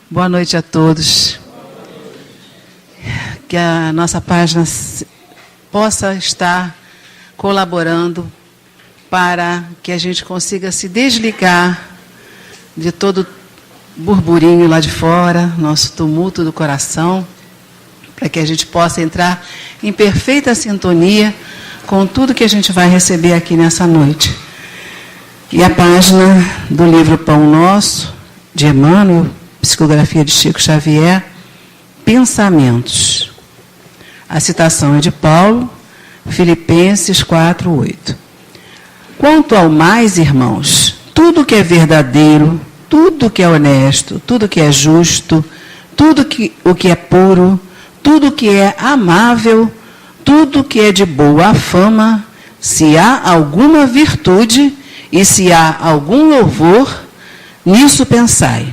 Boa noite a todos. Que a nossa página possa estar colaborando para que a gente consiga se desligar de todo burburinho lá de fora, nosso tumulto do coração, para que a gente possa entrar em perfeita sintonia com tudo que a gente vai receber aqui nessa noite. E a página do livro Pão Nosso, de Emmanuel, psicografia de Chico Xavier, Pensamentos. A citação é de Paulo, Filipenses 4:8. Quanto ao mais, irmãos, tudo que é verdadeiro, tudo que é honesto, tudo que é justo, o que é puro, tudo que é amável, tudo que é de boa fama, se há alguma virtude e se há algum louvor, nisso pensai.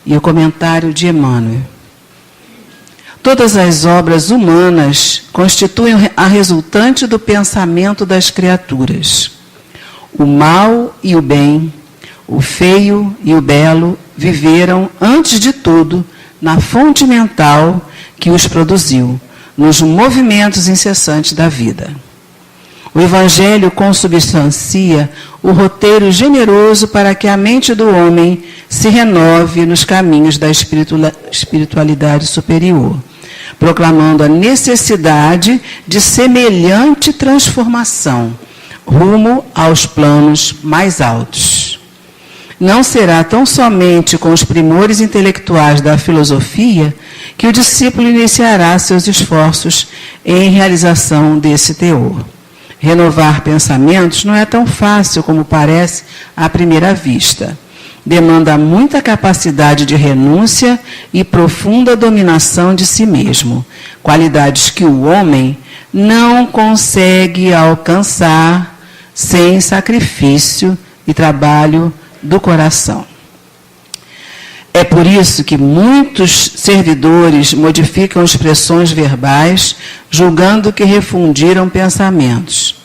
E o comentário de Emmanuel. Todas as obras humanas constituem a resultante do pensamento das criaturas. O mal e o bem, o feio e o belo viveram, antes de tudo, na fonte mental que os produziu, nos movimentos incessantes da vida. O Evangelho consubstancia o roteiro generoso para que a mente do homem se renove nos caminhos da espiritualidade superior, proclamando a necessidade de semelhante transformação rumo aos planos mais altos. Não será tão somente com os primores intelectuais da filosofia que o discípulo iniciará seus esforços em realização desse teor. Renovar pensamentos não é tão fácil como parece à primeira vista. Demanda muita capacidade de renúncia e profunda dominação de si mesmo, qualidades que o homem não consegue alcançar sem sacrifício e trabalho do coração. É por isso que muitos servidores modificam expressões verbais, julgando que refundiram pensamentos.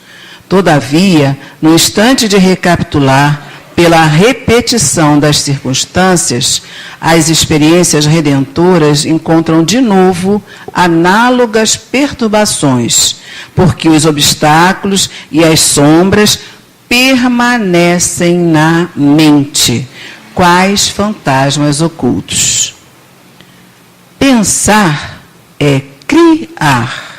Todavia, no instante de recapitular, pela repetição das circunstâncias, as experiências redentoras encontram de novo análogas perturbações, porque os obstáculos e as sombras permanecem na mente, quais fantasmas ocultos. Pensar é criar.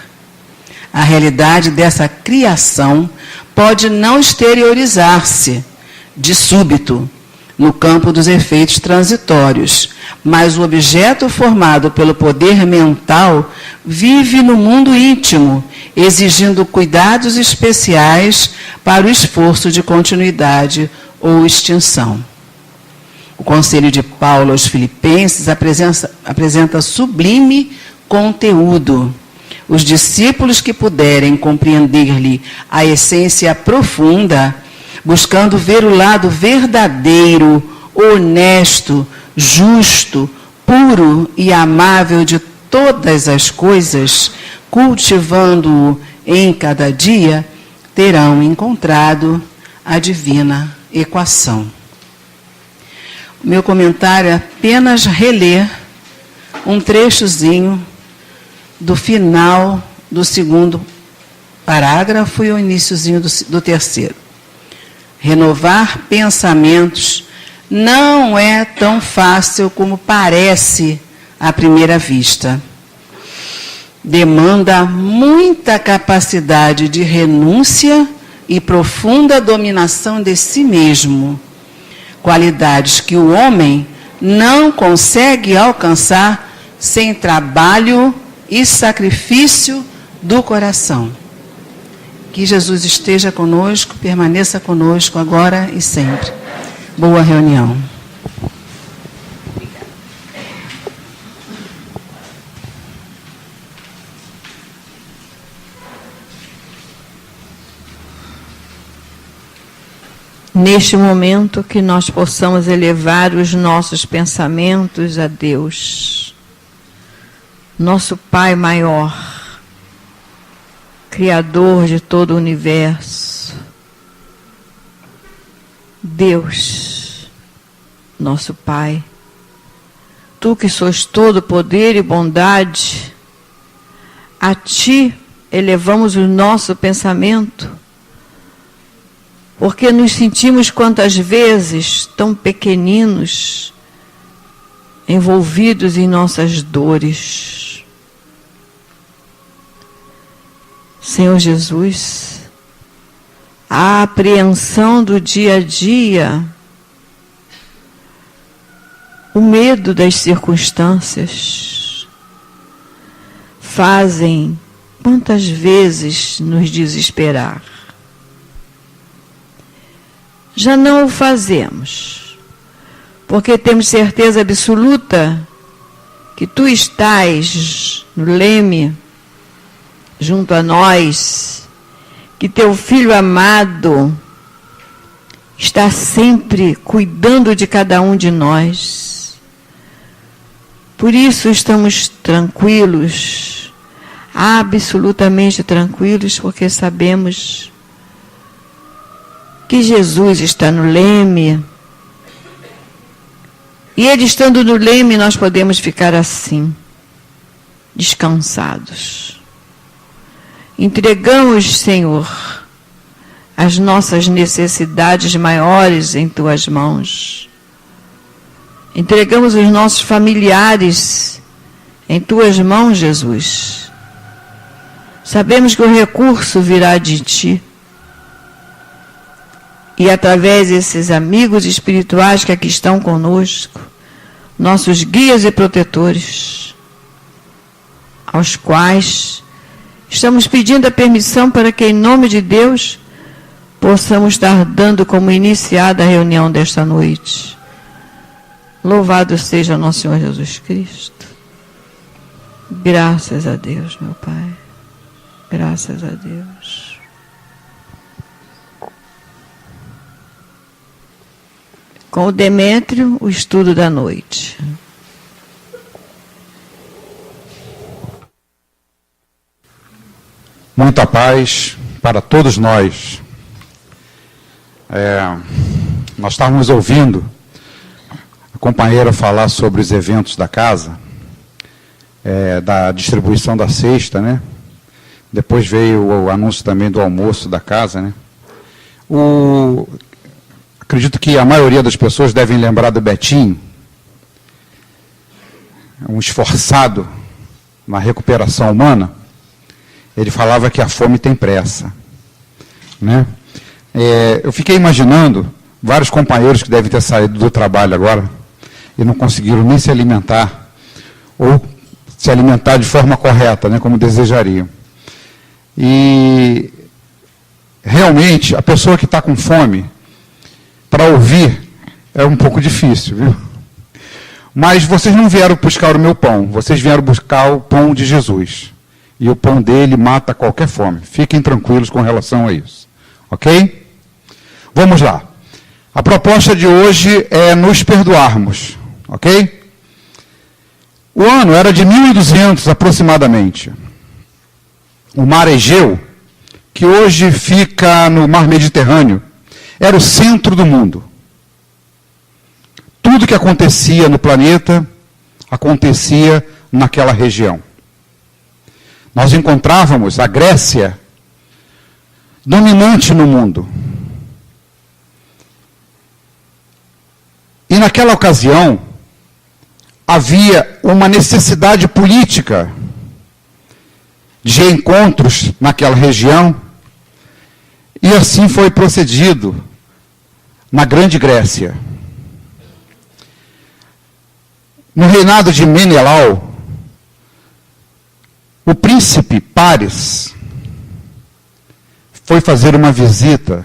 A realidade dessa criação pode não exteriorizar-se de súbito no campo dos efeitos transitórios, mas o objeto formado pelo poder mental vive no mundo íntimo, exigindo cuidados especiais para o esforço de continuidade ou extinção. O conselho de Paulo aos Filipenses apresenta sublime conteúdo. Os discípulos que puderem compreender-lhe a essência profunda, buscando ver o lado verdadeiro, honesto, justo, puro e amável de todas as coisas, cultivando-o em cada dia, terão encontrado a divina equação. O meu comentário é apenas reler um trechozinho do final do segundo parágrafo e o iniciozinho do terceiro. Renovar pensamentos não é tão fácil como parece à primeira vista. Demanda muita capacidade de renúncia e profunda dominação de si mesmo, qualidades que o homem não consegue alcançar sem trabalho e sacrifício do coração. Que Jesus esteja conosco, permaneça conosco agora e sempre. Boa reunião. Neste momento que nós possamos elevar os nossos pensamentos a Deus, nosso Pai maior, Criador de todo o universo, Deus, nosso Pai, Tu que sois todo poder e bondade, a Ti elevamos o nosso pensamento, porque nos sentimos quantas vezes tão pequeninos, envolvidos em nossas dores. Senhor Jesus, a apreensão do dia a dia, o medo das circunstâncias, fazem quantas vezes nos desesperar. Já não o fazemos, porque temos certeza absoluta que Tu estás no leme, junto a nós, que Teu Filho amado está sempre cuidando de cada um de nós. Por isso estamos tranquilos, absolutamente tranquilos, porque sabemos que Jesus está no leme. E Ele estando no leme, nós podemos ficar assim, descansados. Entregamos, Senhor, as nossas necessidades maiores em Tuas mãos. Entregamos os nossos familiares em Tuas mãos, Jesus. Sabemos que o recurso virá de Ti. E através desses amigos espirituais que aqui estão conosco, nossos guias e protetores, aos quais estamos pedindo a permissão para que, em nome de Deus, possamos estar dando como iniciada a reunião desta noite. Louvado seja nosso Senhor Jesus Cristo. Graças a Deus, meu Pai. Graças a Deus. Com o Demétrio, o estudo da noite. Muita paz para todos nós. Nós estávamos ouvindo a companheira falar sobre os eventos da casa, da distribuição da cesta, né? Depois veio o anúncio também do almoço da casa, né? Acredito que a maioria das pessoas devem lembrar do Betinho, um esforçado na recuperação humana. Ele falava que a fome tem pressa, né? Eu fiquei imaginando vários companheiros que devem ter saído do trabalho agora e não conseguiram nem se alimentar, ou se alimentar de forma correta, né, como desejariam. E realmente, a pessoa que está com fome, para ouvir, é um pouco difícil, viu? Mas vocês não vieram buscar o meu pão, vocês vieram buscar o pão de Jesus. E o pão dele mata qualquer fome. Fiquem tranquilos com relação a isso. Ok? Vamos lá. A proposta de hoje é nos perdoarmos. Ok? O ano era de 1200 aproximadamente. O mar Egeu, que hoje fica no mar Mediterrâneo, era o centro do mundo. Tudo que acontecia no planeta, acontecia naquela região. Nós encontrávamos a Grécia dominante no mundo. E naquela ocasião, havia uma necessidade política de encontros naquela região, e assim foi procedido na Grande Grécia. No reinado de Menelau, o príncipe Paris foi fazer uma visita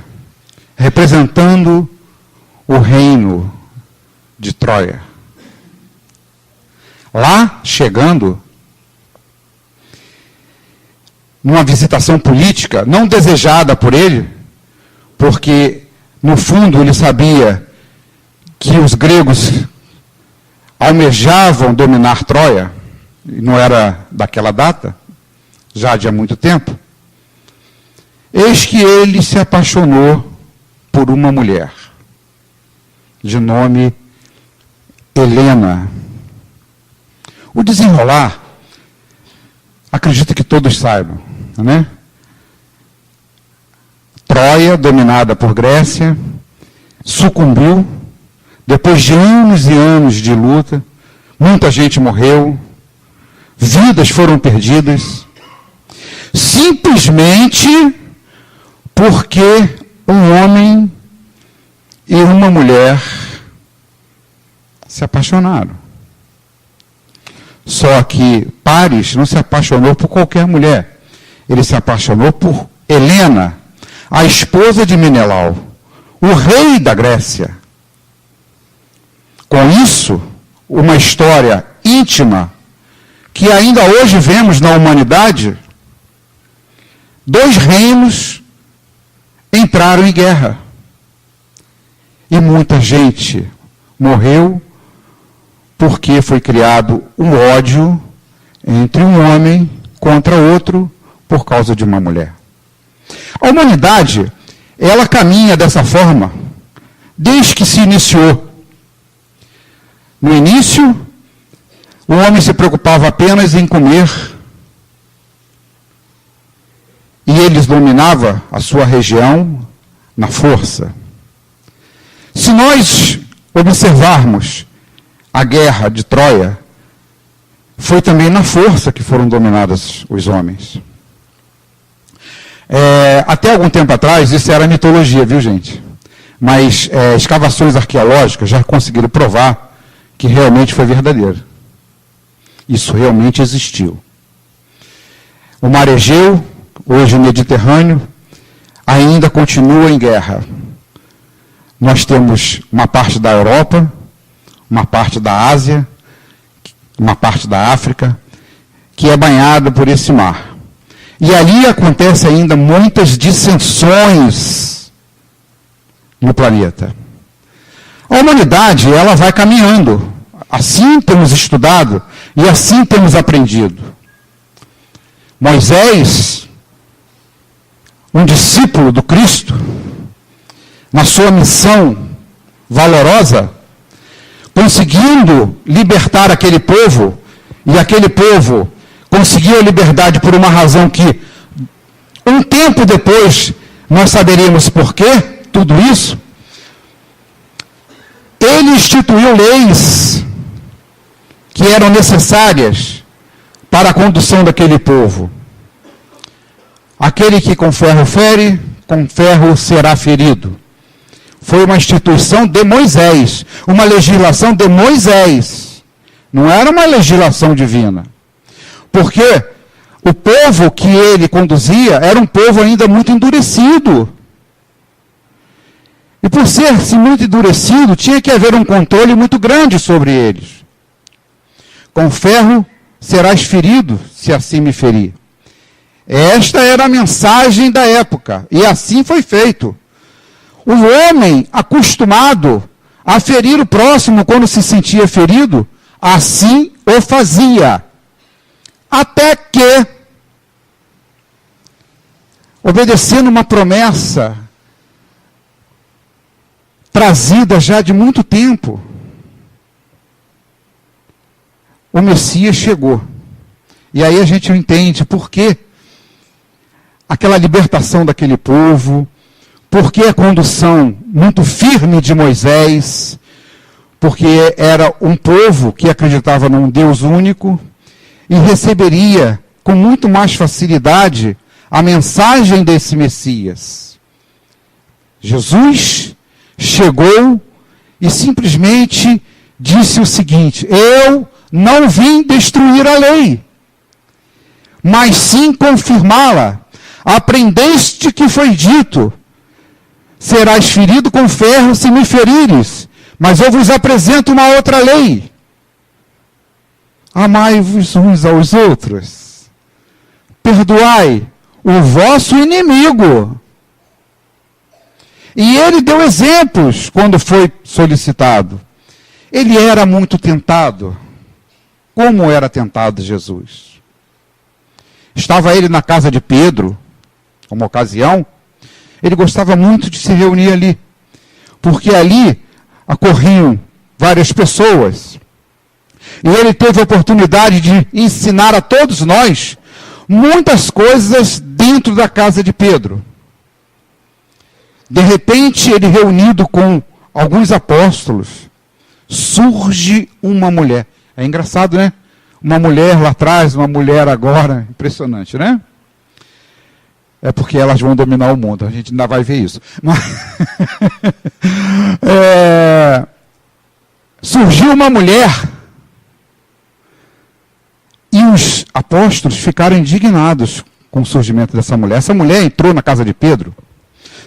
representando o reino de Troia. Lá, chegando, numa visitação política, não desejada por ele, porque, no fundo, ele sabia que os gregos almejavam dominar Troia, e não era daquela data, já de há muito tempo. Eis que ele se apaixonou por uma mulher, de nome Helena. O desenrolar, acredito que todos saibam, né? Troia, dominada por Grécia, sucumbiu, depois de anos e anos de luta, muita gente morreu, vidas foram perdidas, simplesmente porque um homem e uma mulher se apaixonaram. Só que Paris não se apaixonou por qualquer mulher. Ele se apaixonou por Helena, a esposa de Menelau, o rei da Grécia. Com isso, uma história íntima que ainda hoje vemos na humanidade, dois reinos entraram em guerra. E muita gente morreu porque foi criado um ódio entre um homem contra outro por causa de uma mulher. A humanidade, ela caminha dessa forma desde que se iniciou. No início, o homem se preocupava apenas em comer e ele dominava a sua região na força. Se nós observarmos a guerra de Troia, foi também na força que foram dominados os homens. Até algum tempo atrás, isso era mitologia, viu, gente? Mas escavações arqueológicas já conseguiram provar que realmente foi verdadeiro. Isso realmente existiu. O mar Egeu, hoje o Mediterrâneo, ainda continua em guerra. Nós temos uma parte da Europa, uma parte da Ásia, uma parte da África, que é banhada por esse mar. E ali acontece ainda muitas dissensões no planeta. A humanidade, ela vai caminhando. Assim temos estudado e assim temos aprendido. Moisés, um discípulo do Cristo, na sua missão valorosa, conseguindo libertar aquele povo, e aquele povo conseguiu a liberdade por uma razão que, um tempo depois, nós saberíamos por quê, tudo isso. Ele instituiu leis que eram necessárias para a condução daquele povo. Aquele que com ferro fere, com ferro será ferido. Foi uma instituição de Moisés, uma legislação de Moisés. Não era uma legislação divina. Porque o povo que ele conduzia era um povo ainda muito endurecido. E por ser muito endurecido, tinha que haver um controle muito grande sobre eles. Com ferro serás ferido, se assim me ferir. Esta era a mensagem da época, e assim foi feito. O homem acostumado a ferir o próximo quando se sentia ferido, assim o fazia. Até que, obedecendo uma promessa trazida já de muito tempo, o Messias chegou. E aí a gente entende por que aquela libertação daquele povo, por que a condução muito firme de Moisés, porque era um povo que acreditava num Deus único e receberia com muito mais facilidade a mensagem desse Messias. Jesus chegou e simplesmente disse o seguinte: eu não vim destruir a lei, mas sim confirmá-la. Aprendeste que foi dito: serás ferido com ferro se me ferires, mas eu vos apresento uma outra lei. Amai-vos uns aos outros. Perdoai o vosso inimigo. E ele deu exemplos quando foi solicitado. Ele era muito tentado. Como era tentado Jesus? Estava ele na casa de Pedro, uma ocasião. Ele gostava muito de se reunir ali, porque ali ocorriam várias pessoas. E ele teve a oportunidade de ensinar a todos nós muitas coisas dentro da casa de Pedro. De repente, ele reunido com alguns apóstolos, surge uma mulher. É engraçado, né? Uma mulher lá atrás, uma mulher agora. Impressionante, né? É porque elas vão dominar o mundo. A gente ainda vai ver isso. Mas surgiu uma mulher e os apóstolos ficaram indignados com o surgimento dessa mulher. Essa mulher entrou na casa de Pedro,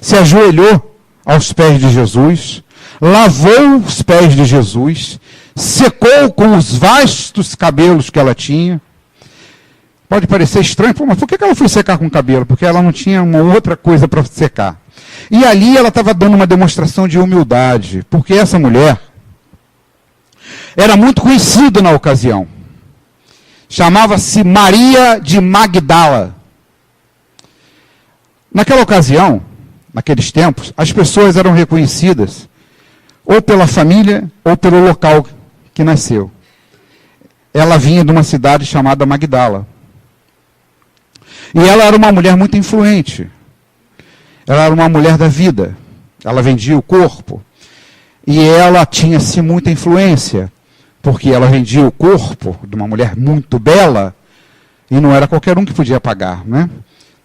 se ajoelhou aos pés de Jesus, lavou os pés de Jesus, secou com os vastos cabelos que ela tinha. Pode parecer estranho, mas por que ela foi secar com o cabelo? Porque ela não tinha uma outra coisa para secar. E ali ela estava dando uma demonstração de humildade, porque essa mulher era muito conhecida na ocasião. Chamava-se Maria de Magdala. Naquela ocasião, naqueles tempos, as pessoas eram reconhecidas ou pela família ou pelo local que nasceu. Ela vinha de uma cidade chamada Magdala. E ela era uma mulher muito influente. Ela era uma mulher da vida. Ela vendia o corpo. E ela tinha-se muita influência, porque ela vendia o corpo de uma mulher muito bela, e não era qualquer um que podia pagar, né?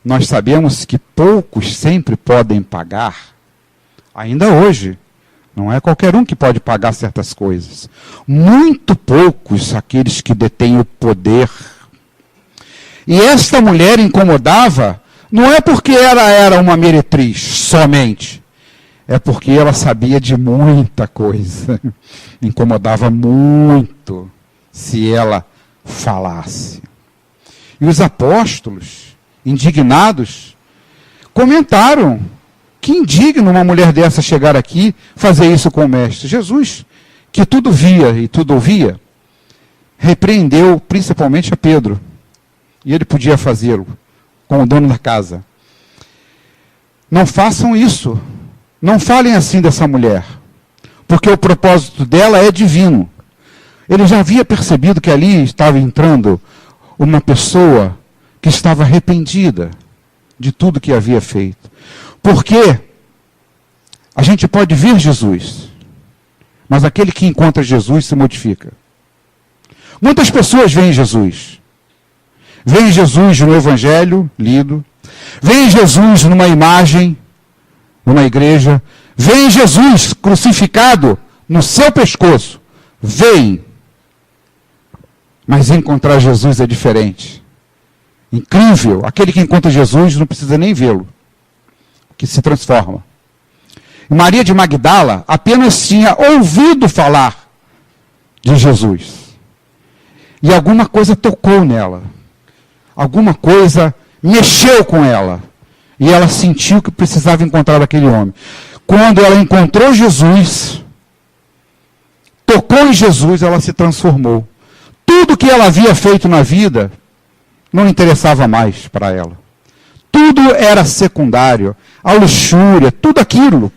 Nós sabemos que poucos sempre podem pagar, ainda hoje. Não é qualquer um que pode pagar certas coisas. Muito poucos aqueles que detêm o poder. E esta mulher incomodava, não é porque ela era uma meretriz somente, é porque ela sabia de muita coisa. Incomodava muito se ela falasse. E os apóstolos, indignados, comentaram: que indigno uma mulher dessa chegar aqui, fazer isso com o mestre. Jesus, que tudo via e tudo ouvia, repreendeu principalmente a Pedro. E ele podia fazê-lo com o dono da casa. Não façam isso. Não falem assim dessa mulher. Porque o propósito dela é divino. Ele já havia percebido que ali estava entrando uma pessoa que estava arrependida de tudo que havia feito. Porque a gente pode ver Jesus, mas aquele que encontra Jesus se modifica. Muitas pessoas veem Jesus. Veem Jesus no Evangelho lido, veem Jesus numa imagem, numa igreja, veem Jesus crucificado no seu pescoço. Veem. Mas encontrar Jesus é diferente. Incrível. Aquele que encontra Jesus não precisa nem vê-lo, que se transforma. Maria de Magdala apenas tinha ouvido falar de Jesus. E alguma coisa tocou nela. Alguma coisa mexeu com ela. E ela sentiu que precisava encontrar aquele homem. Quando ela encontrou Jesus, tocou em Jesus, ela se transformou. Tudo que ela havia feito na vida não interessava mais para ela. Tudo era secundário. A luxúria, tudo aquilo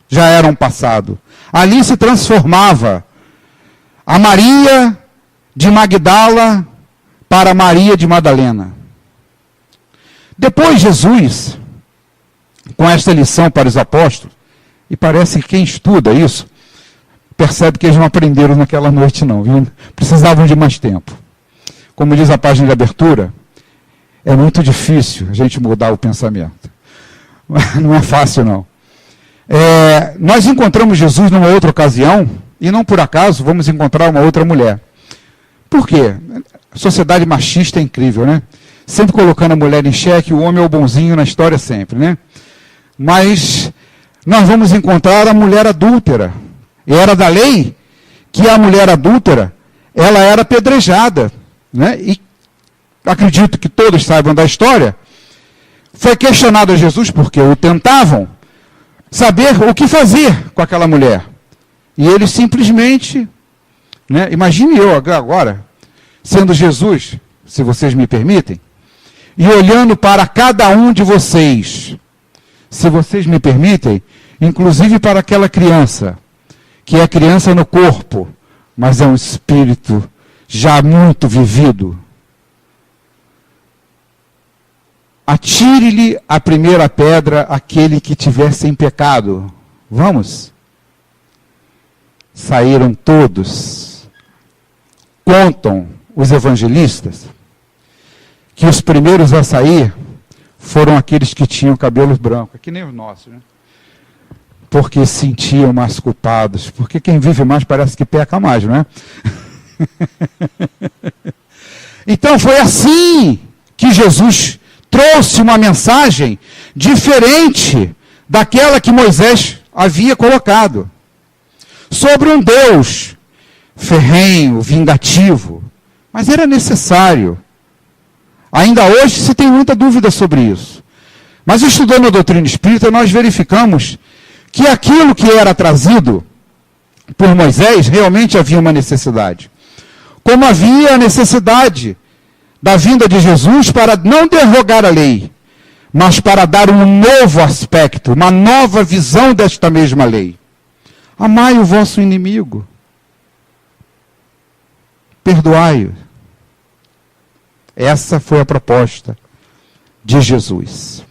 já era um passado. Ali se transformava a Maria de Magdala para Maria de Madalena. Depois Jesus, com esta lição para os apóstolos, e parece que quem estuda isso, percebe que eles não aprenderam naquela noite não, viu? Precisavam de mais tempo. Como diz a página de abertura, é muito difícil a gente mudar o pensamento. Não é fácil não. Nós encontramos Jesus numa outra ocasião, e não por acaso vamos encontrar uma outra mulher. Por quê? A sociedade machista é incrível, né? Sempre colocando a mulher em xeque, o homem é o bonzinho na história sempre, né? Mas nós vamos encontrar a mulher adúltera. E era da lei que a mulher adúltera, ela era apedrejada, né? E acredito que todos saibam da história. Foi questionado a Jesus, porque o tentavam, saber o que fazer com aquela mulher. E ele simplesmente, né? Imagine eu agora, sendo Jesus, se vocês me permitem, e olhando para cada um de vocês, se vocês me permitem, inclusive para aquela criança, que é criança no corpo, mas é um espírito já muito vivido. Atire-lhe a primeira pedra aquele que tiver sem pecado. Vamos? Saíram todos. Contam os evangelistas que os primeiros a sair foram aqueles que tinham cabelos brancos, que nem os nossos, né? Porque se sentiam mais culpados. Porque quem vive mais parece que peca mais, não é? Então foi assim que Jesus trouxe uma mensagem diferente daquela que Moisés havia colocado. Sobre um Deus ferrenho, vingativo. Mas era necessário. Ainda hoje se tem muita dúvida sobre isso. Mas estudando a doutrina espírita, nós verificamos que aquilo que era trazido por Moisés realmente havia uma necessidade. Como havia a necessidade da vinda de Jesus para não derrogar a lei, mas para dar um novo aspecto, uma nova visão desta mesma lei. Amai o vosso inimigo. Perdoai-o. Essa foi a proposta de Jesus.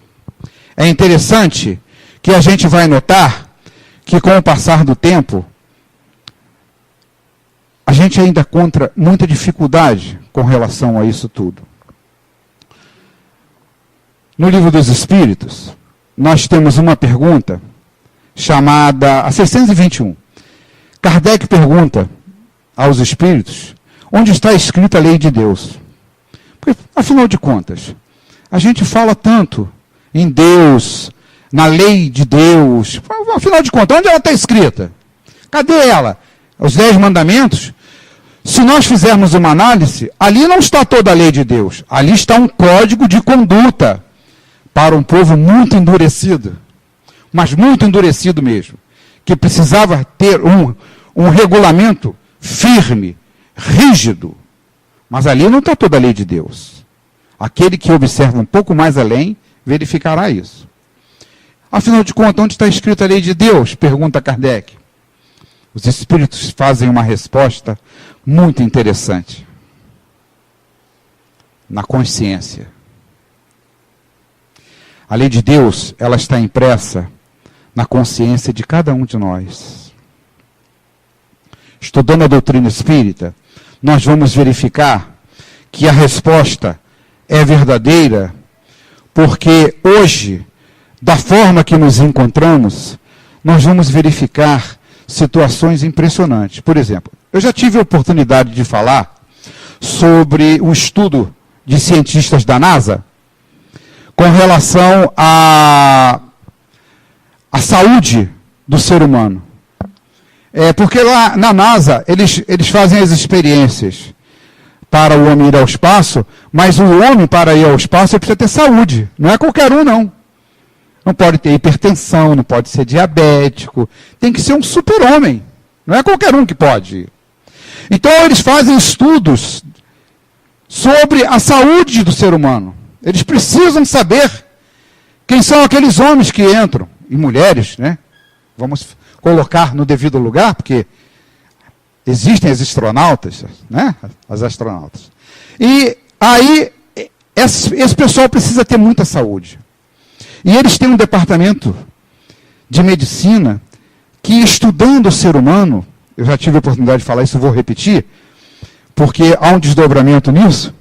É interessante que a gente vai notar que com o passar do tempo, a gente ainda encontra muita dificuldade com relação a isso tudo. No Livro dos Espíritos, nós temos uma pergunta chamada a 621. Kardec pergunta aos espíritos onde está escrita a lei de Deus. Porque, afinal de contas, a gente fala tanto em Deus, na lei de Deus. Afinal de contas, onde ela está escrita? Cadê ela? Os 10 mandamentos? Se nós fizermos uma análise, ali não está toda a lei de Deus. Ali está um código de conduta para um povo muito endurecido. Mas muito endurecido mesmo. Que precisava ter um regulamento firme, rígido. Mas ali não está toda a lei de Deus. Aquele que observa um pouco mais além, verificará isso. Afinal de contas, onde está escrita a lei de Deus? Pergunta Kardec. Os espíritos fazem uma resposta muito interessante. Na consciência. A lei de Deus, ela está impressa na consciência de cada um de nós. Estudando a doutrina espírita, nós vamos verificar que a resposta é verdadeira, porque hoje, da forma que nos encontramos, nós vamos verificar situações impressionantes. Por exemplo, eu já tive a oportunidade de falar sobre um estudo de cientistas da NASA com relação à saúde do ser humano. Porque lá na NASA, eles fazem as experiências para o homem ir ao espaço, mas o homem, para ir ao espaço, ele precisa ter saúde. Não é qualquer um, não. Não pode ter hipertensão, não pode ser diabético. Tem que ser um super-homem. Não é qualquer um que pode. Então, eles fazem estudos sobre a saúde do ser humano. Eles precisam saber quem são aqueles homens que entram, e mulheres, né? Vamos colocar no devido lugar, porque existem as astronautas, né? As astronautas. E aí, esse pessoal precisa ter muita saúde. E eles têm um departamento de medicina que, estudando o ser humano, eu já tive a oportunidade de falar isso, vou repetir, porque há um desdobramento nisso.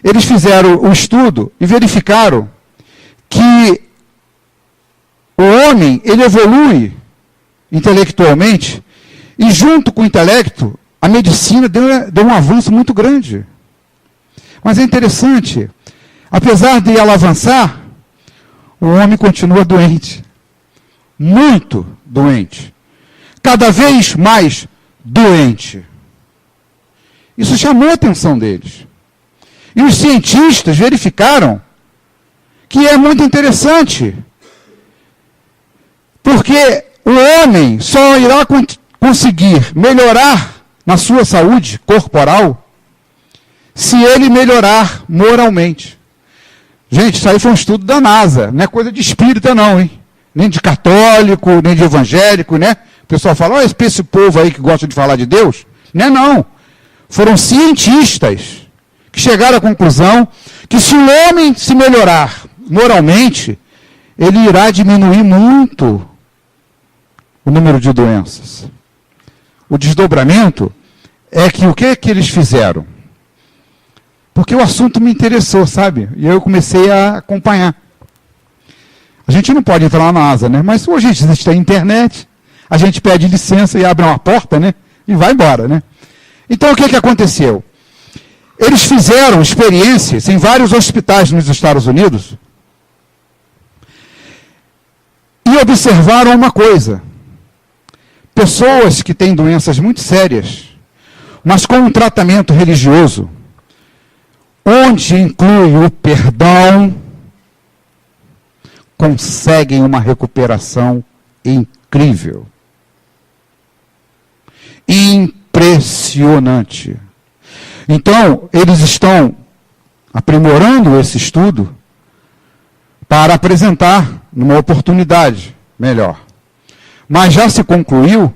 Eles fizeram o estudo e verificaram que o homem, ele evolui intelectualmente, e junto com o intelecto, a medicina deu um avanço muito grande. Mas é interessante, apesar de ela avançar, o homem continua doente. Muito doente. Cada vez mais doente. Isso chamou a atenção deles. E os cientistas verificaram que é muito interessante. Porque o homem só irá conseguir melhorar na sua saúde corporal se ele melhorar moralmente. Gente, isso aí foi um estudo da NASA, não é coisa de espírita não, hein? Nem de católico, nem de evangélico, né? O pessoal fala, olha esse povo aí que gosta de falar de Deus. Não é não. Foram cientistas que chegaram à conclusão que se o homem se melhorar moralmente, ele irá diminuir muito o número de doenças. O desdobramento é que o que eles fizeram? Porque o assunto me interessou, sabe? E eu comecei a acompanhar. A gente não pode entrar na NASA, né? Mas hoje existe a internet, a gente pede licença e abre uma porta, né? E vai embora, né? Então, o que aconteceu? Eles fizeram experiências em vários hospitais nos Estados Unidos e observaram uma coisa. Pessoas que têm doenças muito sérias, mas com um tratamento religioso, onde inclui o perdão, conseguem uma recuperação incrível. Impressionante. Então, eles estão aprimorando esse estudo para apresentar numa oportunidade melhor. Mas já se concluiu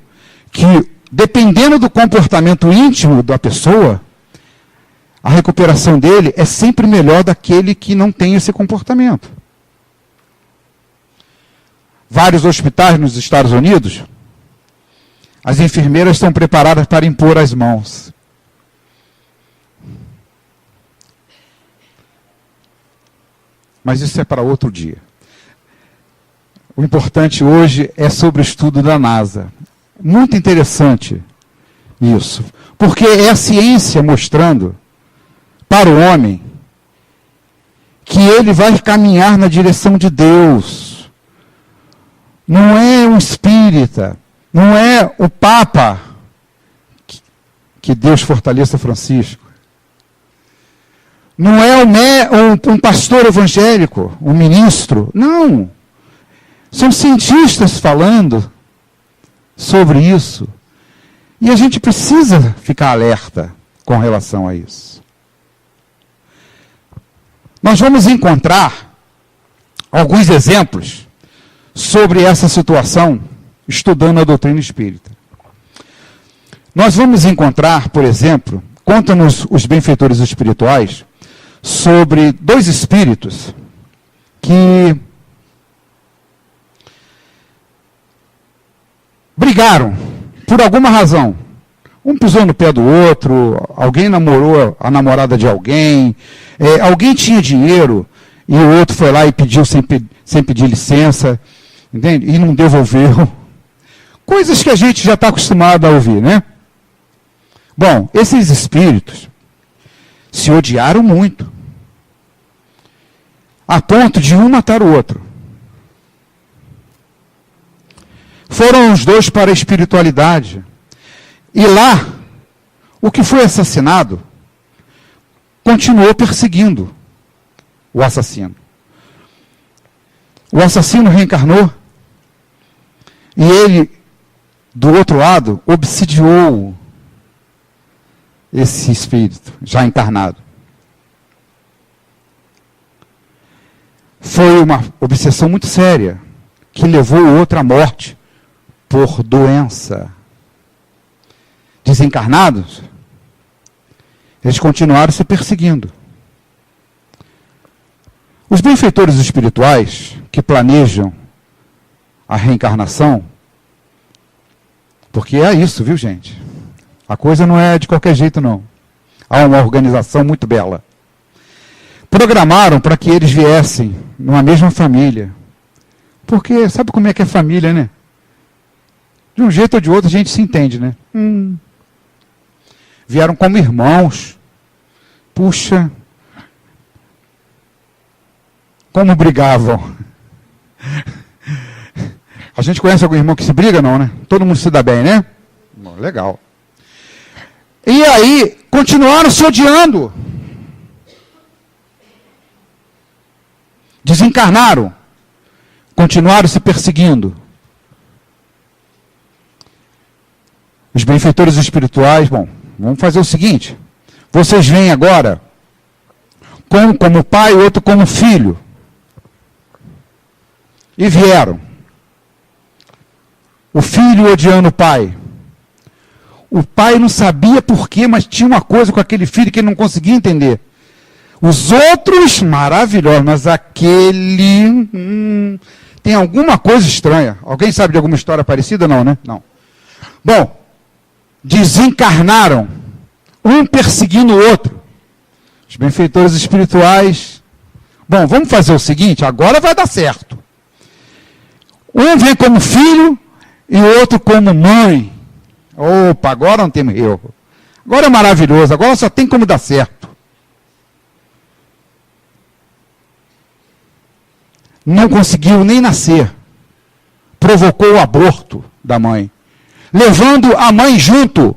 que, dependendo do comportamento íntimo da pessoa, a recuperação dele é sempre melhor daquele que não tem esse comportamento. Vários hospitais nos Estados Unidos, as enfermeiras estão preparadas para impor as mãos. Mas isso é para outro dia. O importante hoje é sobre o estudo da NASA. Muito interessante isso. Porque é a ciência mostrando para o homem que ele vai caminhar na direção de Deus. Não é um espírita, não é o Papa, que Deus fortaleça Francisco. Não é um pastor evangélico, um ministro. Não. São cientistas falando sobre isso. E a gente precisa ficar alerta com relação a isso. Nós vamos encontrar alguns exemplos sobre essa situação, estudando a doutrina espírita. Nós vamos encontrar, por exemplo, conta-nos os benfeitores espirituais, sobre dois espíritos que brigaram por alguma razão. Um pisou no pé do outro, alguém namorou a namorada de alguém, alguém tinha dinheiro e o outro foi lá e pediu sem pedir licença, entende? E não devolveu. Coisas que a gente já está acostumado a ouvir, né? Bom, esses espíritos se odiaram muito, a ponto de um matar o outro. Foram os dois para a espiritualidade. E lá, o que foi assassinado continuou perseguindo o assassino. O assassino reencarnou e ele, do outro lado, obsidiou esse espírito já encarnado. Foi uma obsessão muito séria que levou o outro à morte por doença. Desencarnados, eles continuaram se perseguindo. Os benfeitores espirituais que planejam a reencarnação, porque é isso, viu, gente? A coisa não é de qualquer jeito, não. Há uma organização muito bela. Programaram para que eles viessem numa mesma família. Porque sabe como é que é família, né? De um jeito ou de outro a gente se entende, né? Vieram como irmãos. Puxa, como brigavam. A gente conhece algum irmão que se briga, não, né? Todo mundo se dá bem, né? Bom, legal. E aí, continuaram se odiando. Desencarnaram. Continuaram se perseguindo. Os benfeitores espirituais, bom, vamos fazer o seguinte. Vocês vêm agora, um como pai e outro como filho. E vieram. O filho odiando o pai. O pai não sabia por quê, mas tinha uma coisa com aquele filho que ele não conseguia entender. Os outros, maravilhosos, mas aquele... tem alguma coisa estranha. Alguém sabe de alguma história parecida? Não, né? Não. Bom, desencarnaram, um perseguindo o outro. Os benfeitores espirituais. Bom, vamos fazer o seguinte, agora vai dar certo. Um vem como filho e o outro como mãe. Opa, agora não tem erro. Agora é maravilhoso, agora só tem como dar certo. Não conseguiu nem nascer. Provocou o aborto da mãe, levando a mãe junto.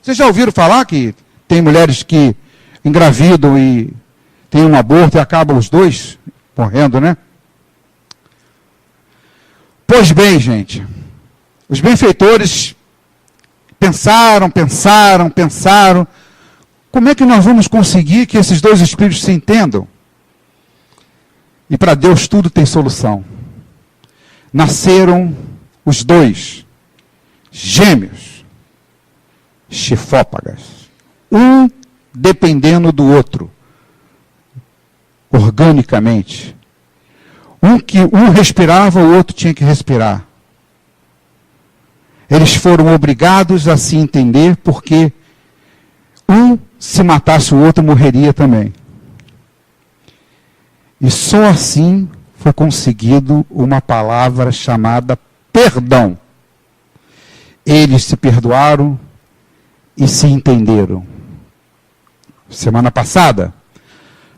Vocês já ouviram falar que tem mulheres que engravidam e tem um aborto e acabam os dois morrendo, né? Pois bem, gente, os benfeitores pensaram. Como é que nós vamos conseguir que esses dois espíritos se entendam? E para Deus tudo tem solução. Nasceram os dois gêmeos, chifópagas, um dependendo do outro, organicamente. Um respirava, o outro tinha que respirar. Eles foram obrigados a se entender, porque um, se matasse o outro, morreria também. E só assim foi conseguido uma palavra chamada perdão. Eles se perdoaram e se entenderam. Semana passada,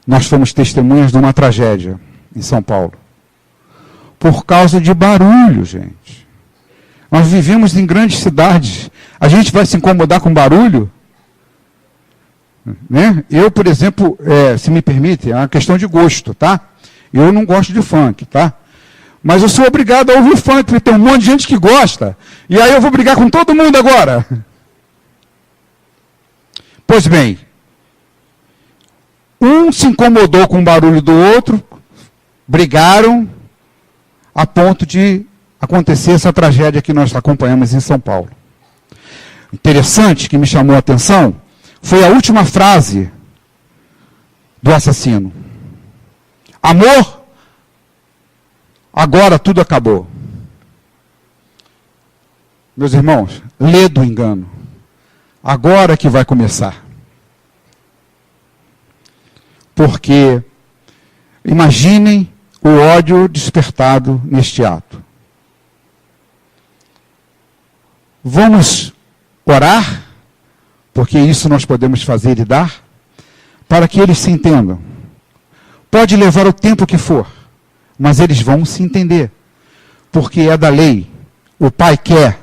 nós fomos testemunhas de uma tragédia em São Paulo. Por causa de barulho, gente. Nós vivemos em grandes cidades. A gente vai se incomodar com barulho? Né? Eu, por exemplo, se me permite, é uma questão de gosto, tá? Eu não gosto de funk, tá? Mas eu sou obrigado a ouvir funk, porque tem um monte de gente que gosta. E aí eu vou brigar com todo mundo agora. Pois bem, um se incomodou com o barulho do outro, brigaram, a ponto de acontecer essa tragédia que nós acompanhamos em São Paulo. Interessante, que me chamou a atenção, foi a última frase do assassino. Amor, agora tudo acabou. Meus irmãos, lê do engano. Agora que vai começar. Porque, imaginem o ódio despertado neste ato. Vamos orar, porque isso nós podemos fazer e dar, para que eles se entendam. Pode levar o tempo que for, mas eles vão se entender, porque é da lei. O Pai quer,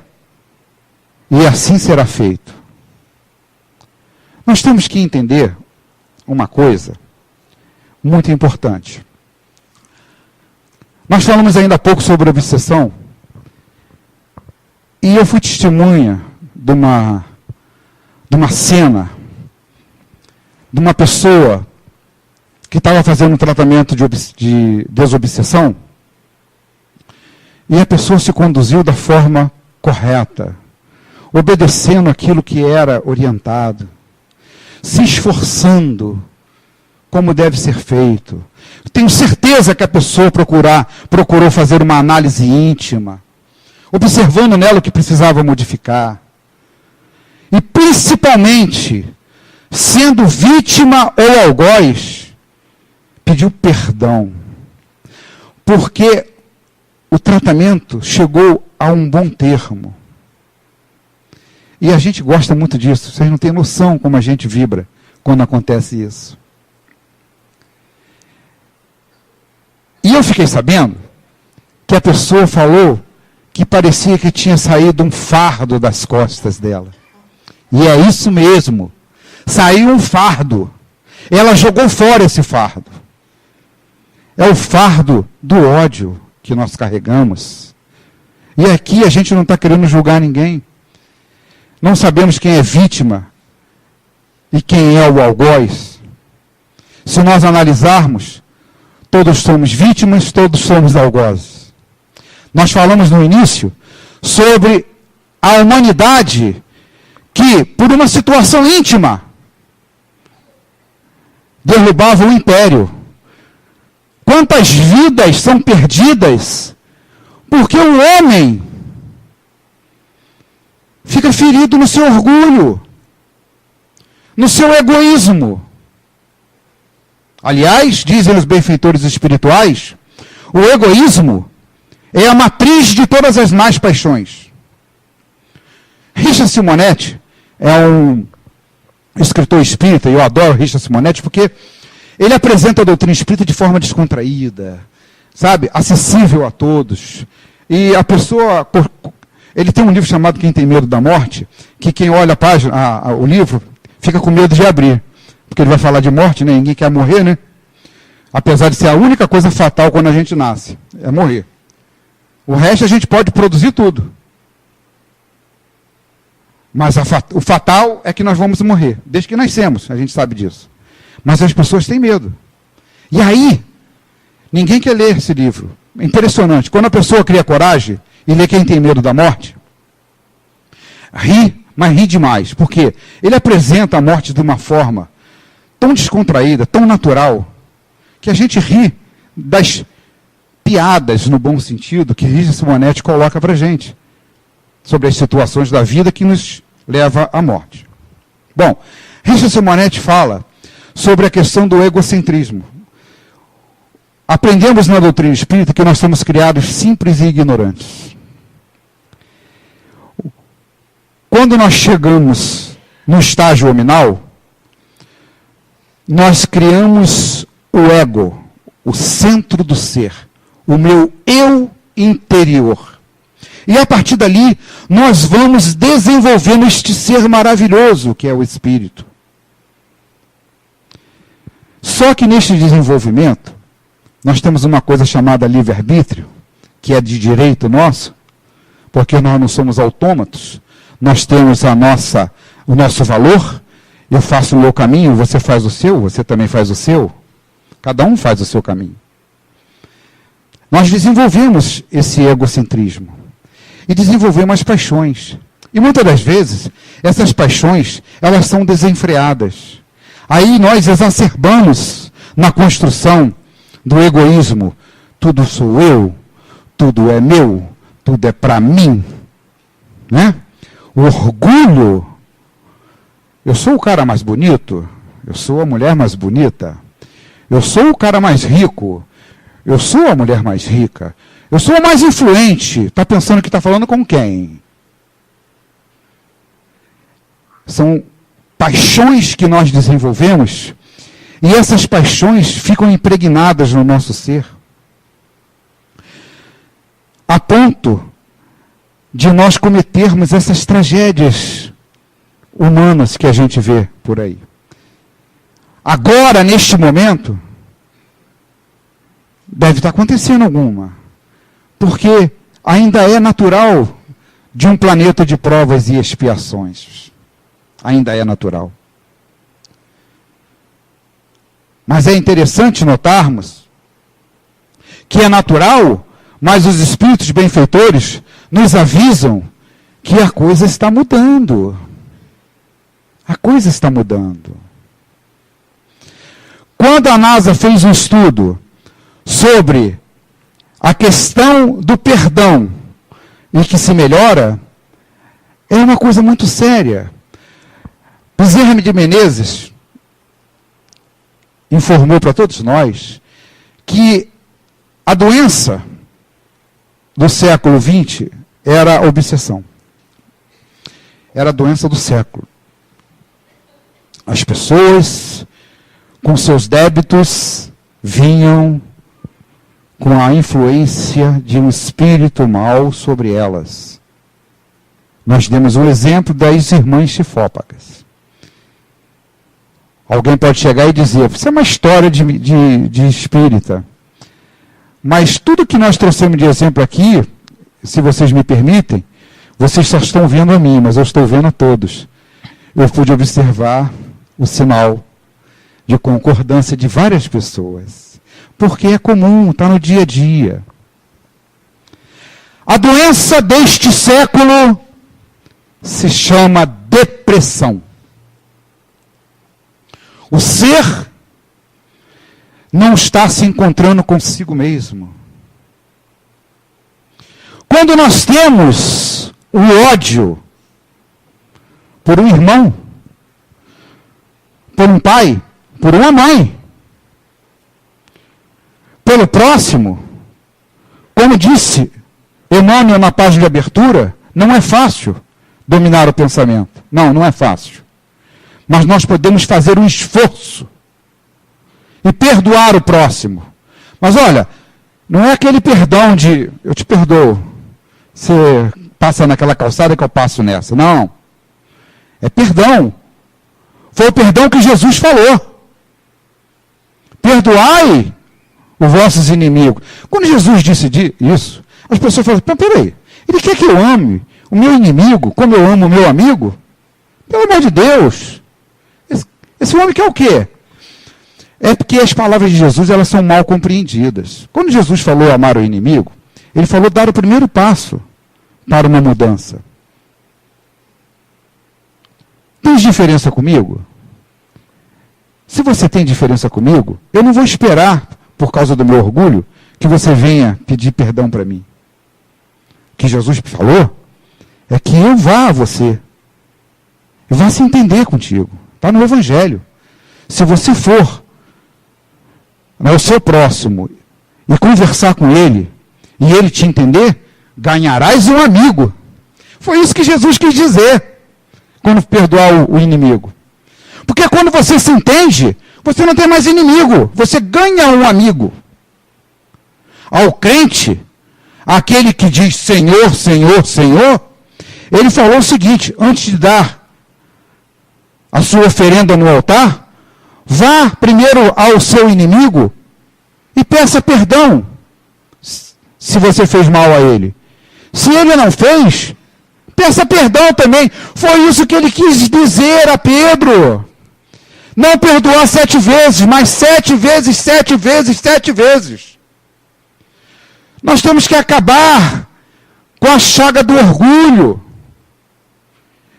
e assim será feito. Nós temos que entender uma coisa muito importante. Nós falamos ainda há pouco sobre obsessão, e eu fui testemunha de uma cena, de uma pessoa que estava fazendo um tratamento de desobsessão, e a pessoa se conduziu da forma correta, obedecendo aquilo que era orientado, se esforçando como deve ser feito. Tenho certeza que a pessoa procurou fazer uma análise íntima, observando nela o que precisava modificar. E principalmente, sendo vítima ou algoz, pediu perdão. Porque o tratamento chegou a um bom termo. E a gente gosta muito disso. Vocês não têm noção como a gente vibra quando acontece isso. E eu fiquei sabendo que a pessoa falou que parecia que tinha saído um fardo das costas dela. E é isso mesmo. Saiu um fardo. Ela jogou fora esse fardo. É o fardo do ódio que nós carregamos. E aqui a gente não está querendo julgar ninguém. Não sabemos quem é vítima e quem é o algoz. Se nós analisarmos, todos somos vítimas, todos somos algozes. Nós falamos no início sobre a humanidade que, por uma situação íntima, derrubava o império. Quantas vidas são perdidas porque o homem fica ferido no seu orgulho, no seu egoísmo. Aliás, dizem os benfeitores espirituais, o egoísmo é a matriz de todas as más paixões. Richard Simonetti é um escritor espírita, e eu adoro Richard Simonetti porque ele apresenta a doutrina espírita de forma descontraída, sabe, acessível a todos. E a pessoa, ele tem um livro chamado Quem Tem Medo da Morte, que quem olha a página, o livro, fica com medo de abrir, porque ele vai falar de morte, né? Ninguém quer morrer, né? Apesar de ser a única coisa fatal quando a gente nasce, é morrer. O resto a gente pode produzir tudo. Mas o fatal é que nós vamos morrer. Desde que nascemos, a gente sabe disso. Mas as pessoas têm medo. E aí, ninguém quer ler esse livro. É impressionante. Quando a pessoa cria coragem e lê Quem Tem Medo da Morte, ri, mas ri demais. Porque ele apresenta a morte de uma forma tão descontraída, tão natural, que a gente ri das piadas, no bom sentido, que Richard Simonetti coloca para a gente, sobre as situações da vida que nos leva à morte. Bom, Richard Simonetti fala sobre a questão do egocentrismo. Aprendemos na doutrina espírita que nós somos criados simples e ignorantes. Quando nós chegamos no estágio hominal, nós criamos o ego, o centro do ser, o meu eu interior. E a partir dali, nós vamos desenvolvendo este ser maravilhoso que é o espírito. Só que neste desenvolvimento, nós temos uma coisa chamada livre-arbítrio, que é de direito nosso, porque nós não somos autômatos, nós temos o nosso valor, eu faço o meu caminho, você faz o seu, você também faz o seu, cada um faz o seu caminho. Nós desenvolvemos esse egocentrismo e desenvolvemos as paixões. E muitas das vezes, essas paixões, elas são desenfreadas. Aí nós exacerbamos na construção do egoísmo. Tudo sou eu, tudo é meu, tudo é para mim. Né? O orgulho. Eu sou o cara mais bonito, eu sou a mulher mais bonita, eu sou o cara mais rico, eu sou a mulher mais rica, eu sou o mais influente. Está pensando que está falando com quem? São paixões que nós desenvolvemos e essas paixões ficam impregnadas no nosso ser, a ponto de nós cometermos essas tragédias humanas que a gente vê por aí. Agora, neste momento, deve estar acontecendo alguma, porque ainda é natural de um planeta de provas e expiações. Ainda é natural. Mas é interessante notarmos que é natural, mas os espíritos benfeitores nos avisam que a coisa está mudando. A coisa está mudando. Quando a NASA fez um estudo sobre a questão do perdão e que se melhora, é uma coisa muito séria. Bezerra de Menezes informou para todos nós que a doença do século XX era a obsessão. Era a doença do século. As pessoas, com seus débitos, vinham com a influência de um espírito mau sobre elas. Nós demos o exemplo das irmãs chifópagas. Alguém pode chegar e dizer, isso é uma história de espírita. Mas tudo que nós trouxemos de exemplo aqui, se vocês me permitem, vocês só estão vendo a mim, mas eu estou vendo a todos. Eu pude observar o sinal de concordância de várias pessoas. Porque é comum, está no dia a dia. A doença deste século se chama depressão. O ser não está se encontrando consigo mesmo. Quando nós temos o ódio por um irmão, por um pai, por uma mãe, pelo próximo, como disse Emmanuel na página de abertura, não é fácil dominar o pensamento. Não é fácil. Mas nós podemos fazer um esforço e perdoar o próximo. Mas olha, não é aquele perdão de, eu te perdoo, você passa naquela calçada que eu passo nessa. Não. É perdão. Foi o perdão que Jesus falou. Perdoai os vossos inimigos. Quando Jesus disse isso, as pessoas falam, peraí, ele quer que eu ame o meu inimigo como eu amo o meu amigo? Pelo amor de Deus. Esse homem quer o quê? É porque as palavras de Jesus, elas são mal compreendidas. Quando Jesus falou amar o inimigo, ele falou dar o primeiro passo para uma mudança. Tem diferença comigo? Se você tem diferença comigo, eu não vou esperar, por causa do meu orgulho, que você venha pedir perdão para mim. O que Jesus falou é que eu vá a você. Eu vá se entender contigo. Está no Evangelho. Se você for ao seu próximo e conversar com ele, e ele te entender, ganharás um amigo. Foi isso que Jesus quis dizer quando perdoar o inimigo. Porque quando você se entende, você não tem mais inimigo, você ganha um amigo. Ao crente, aquele que diz Senhor, Senhor, Senhor, ele falou o seguinte, antes de dar a sua oferenda no altar, vá primeiro ao seu inimigo e peça perdão, se você fez mal a ele. Se ele não fez, peça perdão também. Foi isso que ele quis dizer a Pedro. Não perdoar 7 vezes, mas 7 vezes, 7 vezes, 7 vezes. Nós temos que acabar com a chaga do orgulho.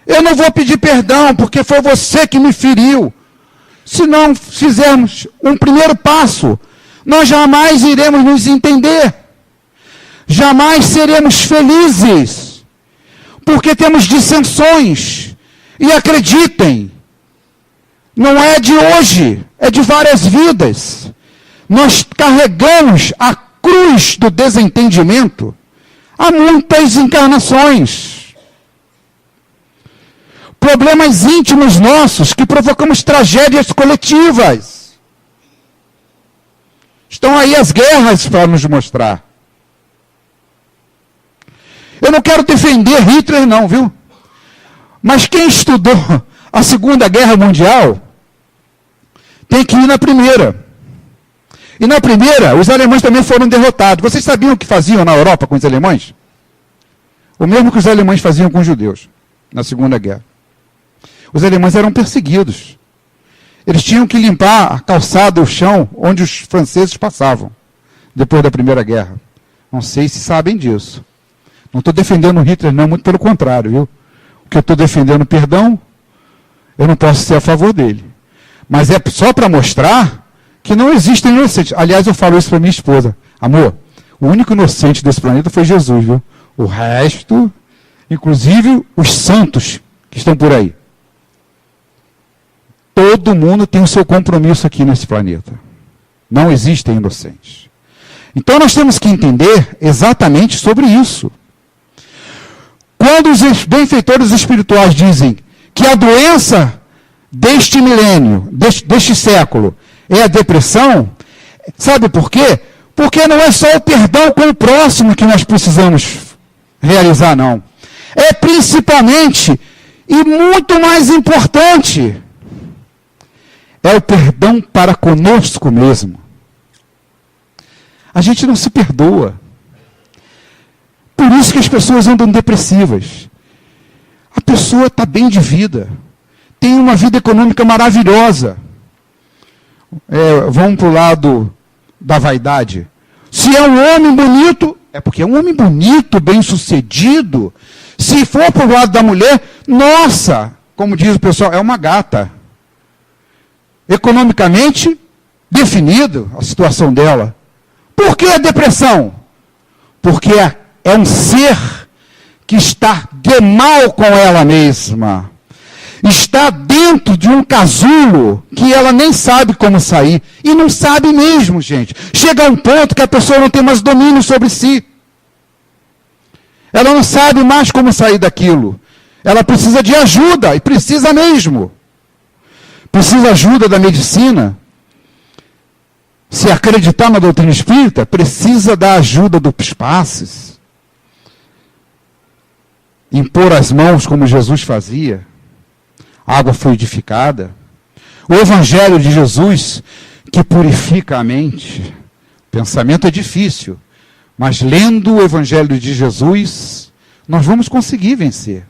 Eu não vou pedir perdão, porque foi você que me feriu. Se não fizermos um primeiro passo, nós jamais iremos nos entender. Jamais seremos felizes. Porque temos dissensões. E acreditem, não é de hoje, é de várias vidas. Nós carregamos a cruz do desentendimento há muitas encarnações. Problemas íntimos nossos que provocamos tragédias coletivas. Estão aí as guerras para nos mostrar. Eu não quero defender Hitler não, viu? Mas quem estudou a Segunda Guerra Mundial tem que ir na primeira. E na primeira, os alemães também foram derrotados. Vocês sabiam o que faziam na Europa com os alemães? O mesmo que os alemães faziam com os judeus na Segunda Guerra. Os alemães eram perseguidos. Eles tinham que limpar a calçada, o chão, onde os franceses passavam, depois da Primeira Guerra. Não sei se sabem disso. Não estou defendendo Hitler, não, muito pelo contrário, viu? O que eu estou defendendo, perdão, eu não posso ser a favor dele. Mas é só para mostrar que não existem inocentes. Aliás, eu falo isso para minha esposa. Amor, o único inocente desse planeta foi Jesus, viu? O resto, inclusive os santos que estão por aí. Todo mundo tem o seu compromisso aqui nesse planeta. Não existem inocentes. Então nós temos que entender exatamente sobre isso. Quando os benfeitores espirituais dizem que a doença deste milênio, deste século, é a depressão, sabe por quê? Porque não é só o perdão com o próximo que nós precisamos realizar, não. É principalmente, e muito mais importante, é o perdão para conosco mesmo. A gente não se perdoa. Por isso que as pessoas andam depressivas. A pessoa está bem de vida. Tem uma vida econômica maravilhosa. Vamos para o lado da vaidade. Se é um homem bonito, é porque é um homem bonito, bem sucedido. Se for para o lado da mulher, Nossa, como diz o pessoal, é uma gata. Economicamente definido a situação dela. Por que a depressão? Porque é um ser que está de mal com ela mesma. Está dentro de um casulo que ela nem sabe como sair. E não sabe mesmo, gente. Chega a um ponto que a pessoa não tem mais domínio sobre si. Ela não sabe mais como sair daquilo. Ela precisa de ajuda, e precisa mesmo. Precisa ajuda da medicina. Se acreditar na doutrina espírita, precisa da ajuda dos passes. Impor as mãos como Jesus fazia. Água fluidificada. O Evangelho de Jesus, que purifica a mente. Pensamento é difícil, mas lendo o Evangelho de Jesus, nós vamos conseguir vencer.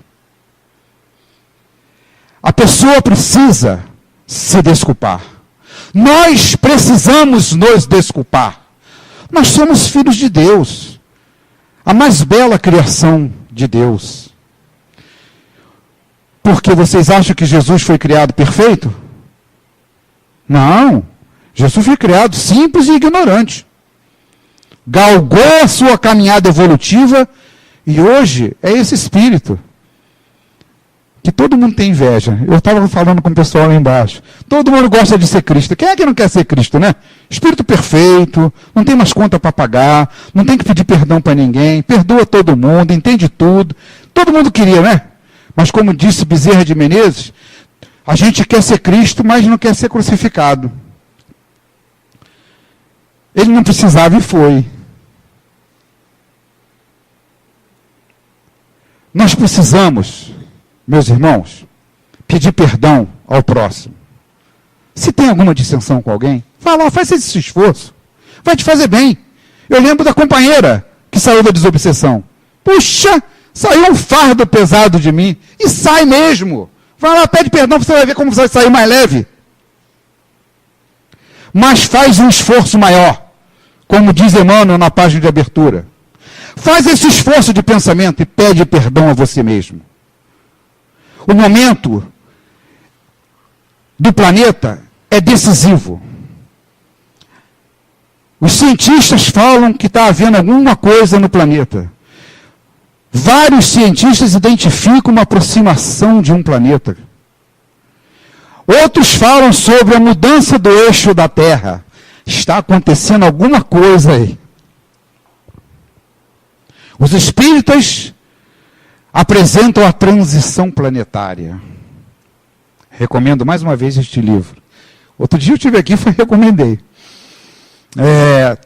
A pessoa precisa se desculpar. Nós precisamos nos desculpar. Nós somos filhos de Deus. A mais bela criação de Deus. Porque vocês acham que Jesus foi criado perfeito? Não. Jesus foi criado simples e ignorante. Galgou a sua caminhada evolutiva e hoje é esse espírito que todo mundo tem inveja. Eu estava falando com o pessoal lá embaixo. Todo mundo gosta de ser Cristo. Quem é que não quer ser Cristo, né? Espírito perfeito, não tem mais conta para pagar, não tem que pedir perdão para ninguém, perdoa todo mundo, entende tudo. Todo mundo queria, né? Mas como disse Bezerra de Menezes, a gente quer ser Cristo, mas não quer ser crucificado. Ele não precisava e foi. Nós precisamos, meus irmãos, pedir perdão ao próximo. Se tem alguma dissensão com alguém, vai lá, faz esse esforço. Vai te fazer bem. Eu lembro da companheira que saiu da desobsessão. Puxa, saiu um fardo pesado de mim. E sai mesmo. Vai lá, pede perdão, você vai ver como você vai sair mais leve. Mas faz um esforço maior. Como diz Emmanuel na página de abertura. Faz esse esforço de pensamento e pede perdão a você mesmo. O momento do planeta é decisivo. Os cientistas falam que está havendo alguma coisa no planeta. Vários cientistas identificam uma aproximação de um planeta. Outros falam sobre a mudança do eixo da Terra. Está acontecendo alguma coisa aí. Os espíritas apresentam a transição planetária. Recomendo mais uma vez este livro. Outro dia eu estive aqui e recomendei.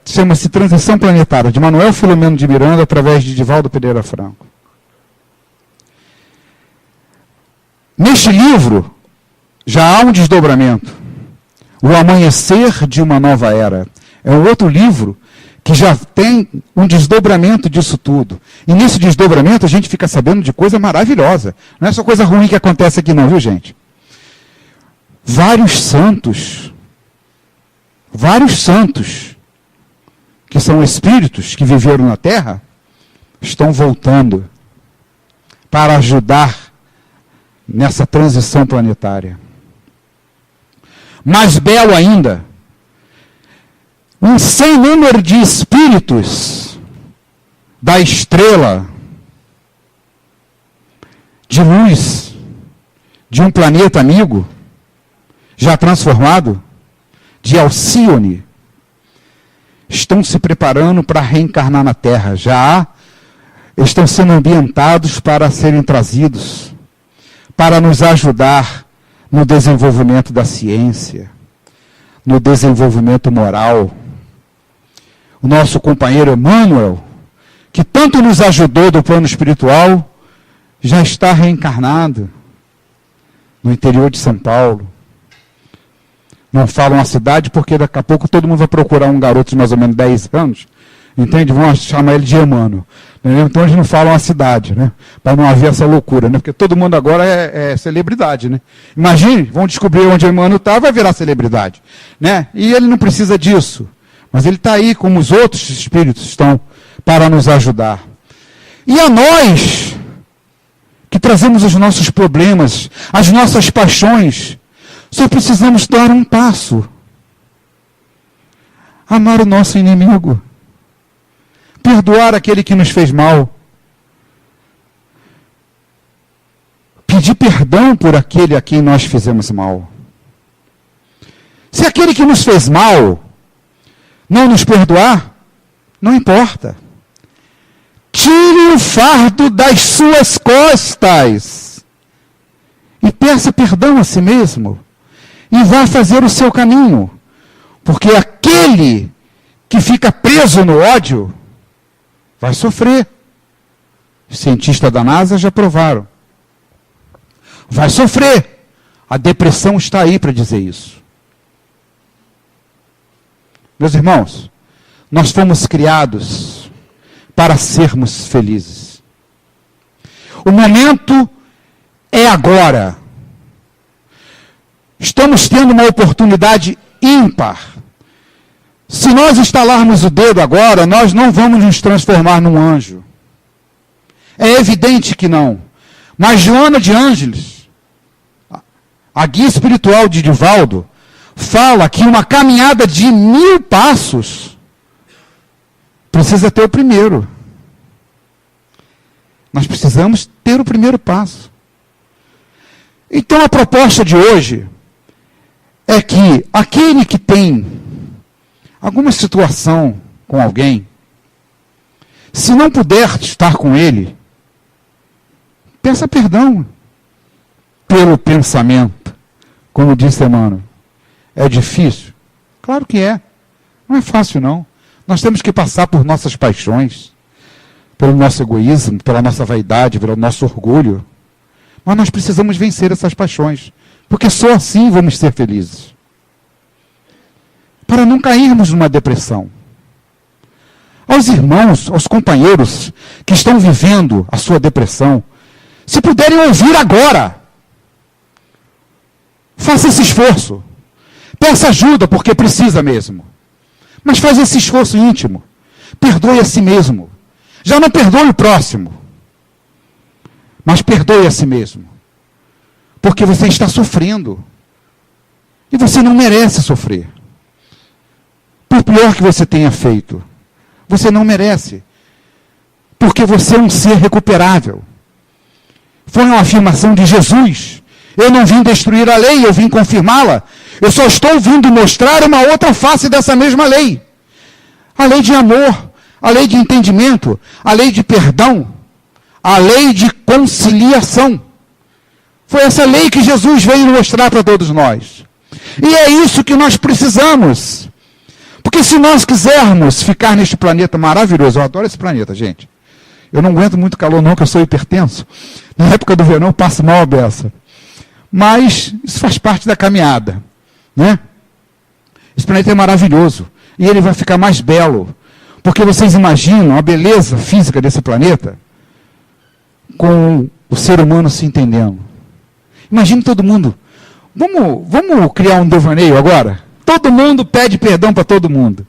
Chama-se Transição Planetária, de Manuel Filomeno de Miranda, através de Divaldo Pereira Franco. Neste livro, já há um desdobramento. O Amanhecer de uma Nova Era. É um outro livro que já tem um desdobramento disso tudo. E nesse desdobramento a gente fica sabendo de coisa maravilhosa. Não é só coisa ruim que acontece aqui não, viu gente? Vários santos, que são espíritos que viveram na Terra, estão voltando para ajudar nessa transição planetária. Mais belo ainda, um sem número de espíritos da estrela de luz de um planeta amigo, já transformado, de Alcíone, estão se preparando para reencarnar na Terra. Já estão sendo ambientados para serem trazidos, para nos ajudar no desenvolvimento da ciência, no desenvolvimento moral. O nosso companheiro Emmanuel, que tanto nos ajudou do plano espiritual, já está reencarnado no interior de São Paulo. Não falam a cidade porque daqui a pouco todo mundo vai procurar um garoto de mais ou menos 10 anos, entende? Vão chamar ele de Emmanuel. Então eles não falam a cidade, né? Para não haver essa loucura, né? Porque todo mundo agora é celebridade, né? Imagine, vão descobrir onde Emmanuel está, vai virar celebridade, né? E ele não precisa disso. Mas ele está aí, como os outros espíritos estão, para nos ajudar. E a nós, que trazemos os nossos problemas, as nossas paixões, só precisamos dar um passo. Amar o nosso inimigo. Perdoar aquele que nos fez mal. Pedir perdão por aquele a quem nós fizemos mal. Se aquele que nos fez mal não nos perdoar, não importa. Tire o fardo das suas costas e peça perdão a si mesmo e vá fazer o seu caminho, porque aquele que fica preso no ódio vai sofrer. Os cientistas da NASA já provaram. Vai sofrer. A depressão está aí para dizer isso. Meus irmãos, nós fomos criados para sermos felizes. O momento é agora. Estamos tendo uma oportunidade ímpar. Se nós estalarmos o dedo agora, nós não vamos nos transformar num anjo. É evidente que não. Mas Joana de Ângeles, a guia espiritual de Divaldo, fala que uma caminhada de 1000 passos precisa ter o primeiro. Nós precisamos ter o primeiro passo. Então a proposta de hoje é que aquele que tem alguma situação com alguém, se não puder estar com ele, peça perdão pelo pensamento. Como disse Emmanuel, é difícil? Claro que é. Não é fácil, não. Nós temos que passar por nossas paixões, pelo nosso egoísmo, pela nossa vaidade, pelo nosso orgulho. Mas nós precisamos vencer essas paixões, porque só assim vamos ser felizes. Para não cairmos numa depressão. Aos irmãos, aos companheiros que estão vivendo a sua depressão, se puderem ouvir agora, faça esse esforço. Peça ajuda, porque precisa mesmo. Mas faz esse esforço íntimo. Perdoe a si mesmo. Já não perdoe o próximo. Mas perdoe a si mesmo. Porque você está sofrendo. E você não merece sofrer. Por pior que você tenha feito. Você não merece. Porque você é um ser recuperável. Foi uma afirmação de Jesus. Eu não vim destruir a lei, eu vim confirmá-la. Eu só estou vindo mostrar uma outra face dessa mesma lei. A lei de amor, a lei de entendimento, a lei de perdão, a lei de conciliação. Foi essa lei que Jesus veio mostrar para todos nós. E é isso que nós precisamos. Porque se nós quisermos ficar neste planeta maravilhoso, eu adoro esse planeta, gente. Eu não aguento muito calor não, que eu sou hipertenso. Na época do verão eu passo mal a beça. Mas isso faz parte da caminhada, né? Esse planeta é maravilhoso e ele vai ficar mais belo, porque vocês imaginam a beleza física desse planeta com o ser humano se entendendo. Imagine todo mundo. Vamos criar um devaneio agora? Todo mundo pede perdão para todo mundo.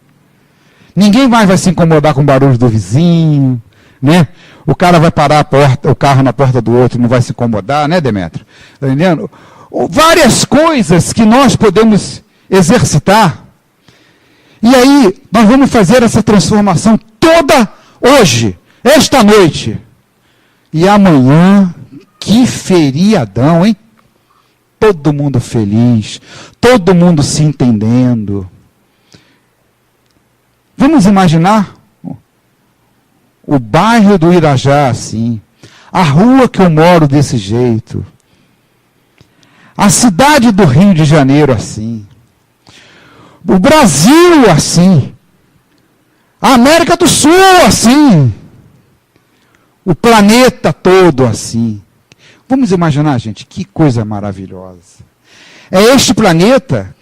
Ninguém mais vai se incomodar com o barulho do vizinho, né? O cara vai parar o carro na porta do outro, não vai se incomodar, né, Demétrio? Está entendendo? Várias coisas que nós podemos exercitar. E aí, nós vamos fazer essa transformação toda hoje, esta noite. E amanhã, que feriadão, hein? Todo mundo feliz, todo mundo se entendendo. Vamos imaginar o bairro do Irajá assim, a rua que eu moro desse jeito, a cidade do Rio de Janeiro assim, o Brasil assim, a América do Sul assim, o planeta todo assim. Vamos imaginar, gente, que coisa maravilhosa. É este planeta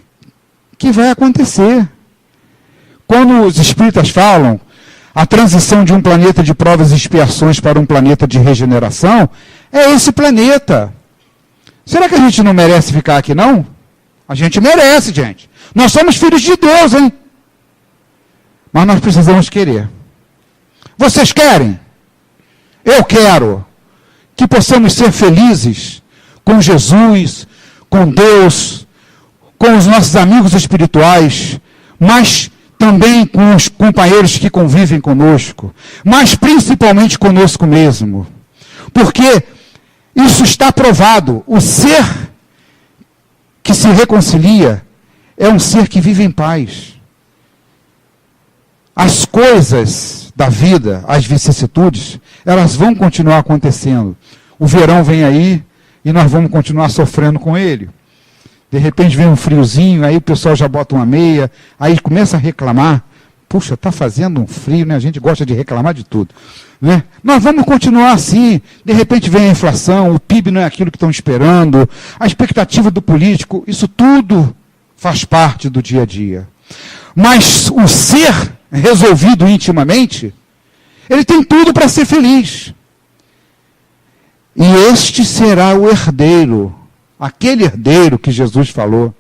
que vai acontecer. Quando os espíritas falam a transição de um planeta de provas e expiações para um planeta de regeneração, é esse planeta. Será que a gente não merece ficar aqui, não? A gente merece, gente. Nós somos filhos de Deus, hein? Mas nós precisamos querer. Vocês querem? Eu quero que possamos ser felizes com Jesus, com Deus, com os nossos amigos espirituais, mas também com os companheiros que convivem conosco, mas principalmente conosco mesmo. Porque isso está provado. O ser que se reconcilia é um ser que vive em paz. As coisas da vida, as vicissitudes, elas vão continuar acontecendo. O verão vem aí e nós vamos continuar sofrendo com ele. De repente vem um friozinho, aí o pessoal já bota uma meia, aí começa a reclamar. Puxa, está fazendo um frio, né? A gente gosta de reclamar de tudo, né? Nós vamos continuar assim. De repente vem a inflação, o PIB não é aquilo que estão esperando, a expectativa do político, isso tudo faz parte do dia a dia. Mas o ser resolvido intimamente, ele tem tudo para ser feliz. E este será o herdeiro, aquele herdeiro que Jesus falou.